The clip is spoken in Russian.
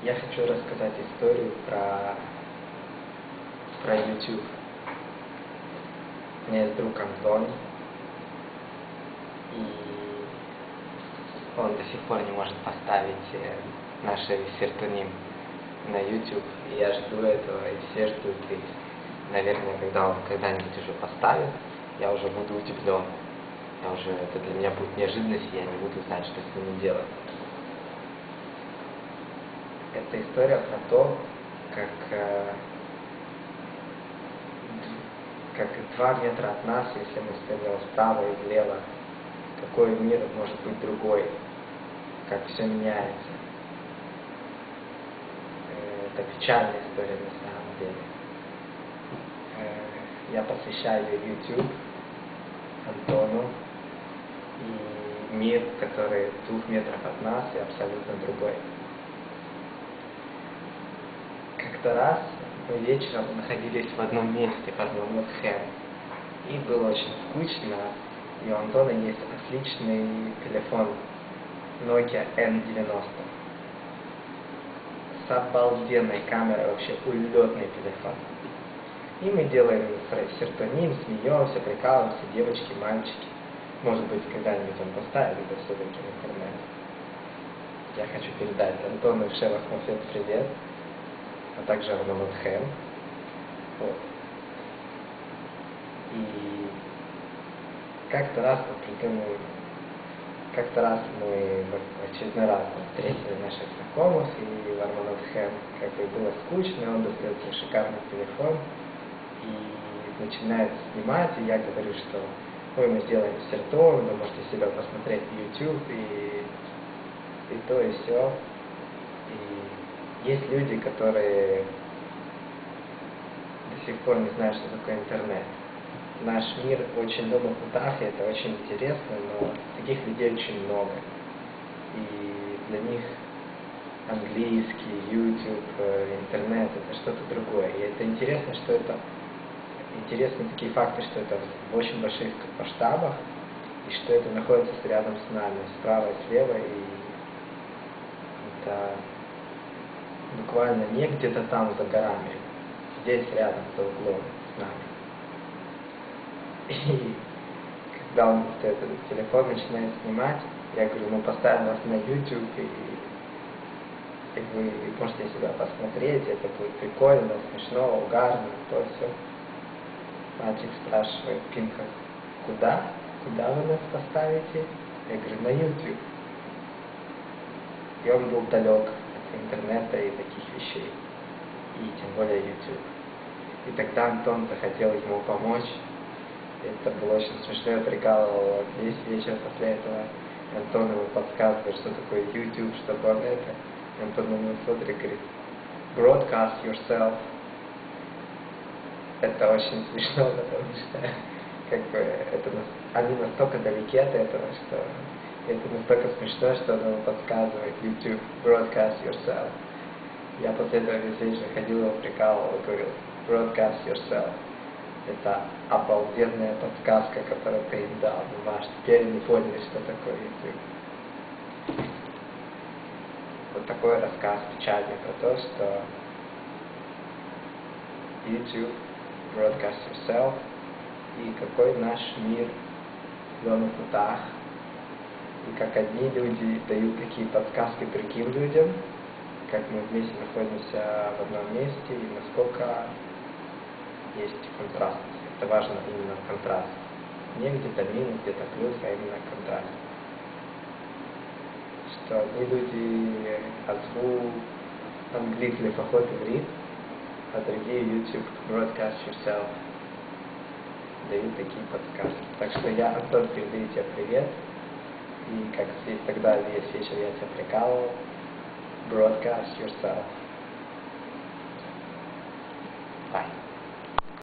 Я хочу рассказать историю про YouTube. У меня есть друг Антон, и он до сих пор не может поставить наши сертоним на YouTube. И я жду этого, и все ждут. И, наверное, когда он когда-нибудь уже поставит, я уже буду удивлен. Это для меня будет неожиданность, и я не буду знать, что с ними делать. Это история про то, как 2 метра от нас, если мы стоим справа и влево, какой мир может быть другой, как все меняется. Это печальная история на самом деле. Я посвящаю YouTube, Антону, и мир, который в 2 метрах от нас и абсолютно другой. Как-то раз мы вечером находились в одном месте, в одном Нотхэм, и было очень скучно, и у Антона есть отличный телефон Nokia N90 с обалденной камерой, вообще улетный телефон. И мы делаем сертоним, смеемся, прикалываемся, девочки, мальчики. Может быть, когда-нибудь он поставит это все-таки в интернет. Я хочу передать Антону и Шевах Мафет привет, а также Арнольд Хэм. Вот. И как-то раз мы в очередной раз встретили наших знакомых, и Арнольд Хэм как бы было скучно, он достает свой шикарный телефон и начинает снимать, и я говорю, что мы сделаем сертон, вы можете себя посмотреть в YouTube, и то, и все. И есть люди, которые до сих пор не знают, что такое интернет. Наш мир очень много путах, и это очень интересно, но таких людей очень много. И для них английский, YouTube, интернет — это что-то другое. И это интересно, интересны такие факты, что это в очень больших масштабах, и что это находится рядом с нами, справа и слева, и это буквально не где-то там за горами, здесь рядом, за углом с нами. И когда он этот телефон начинает снимать, я говорю, мы поставим вас на YouTube, и вы можете себя посмотреть, это будет прикольно, смешно, угарно, то все. Мальчик спрашивает, Пинка, куда вы нас поставите? Я говорю, на YouTube. И он был далек от интернета и таких вещей, и тем более YouTube. И тогда Антон захотел ему помочь. Это было очень смешно, я прикалывал весь вечер после этого. И Антон ему подсказывает, что такое YouTube, чтобы он это. И Антон на него смотрит и говорит, broadcast yourself. Это очень смешно, потому что они настолько далеки от этого, что это настолько смешно, что он ему подсказывает YouTube, broadcast yourself. Я после этого весь вечер ходил его прикалывал и говорил, broadcast yourself. Это обалденная подсказка, которую ты им дал. Ваш теперь не поняли, что такое YouTube. Вот такой рассказ печальный про то, что YouTube, broadcast yourself, и какой наш мир в зеленых путах, и как одни люди дают такие подсказки другим людям, как мы вместе находимся в одном месте, и насколько есть контраст. Это важно именно контраст. Не где-то минус, где-то плюс, а именно контраст. Что одни люди озву английский לפחות עברית, а другие YouTube, broadcast yourself, дают такие подсказки. Так что я, Антон, передаю тебе привет. И как тогда весь вечер я тебя прикалывал, broadcast yourself.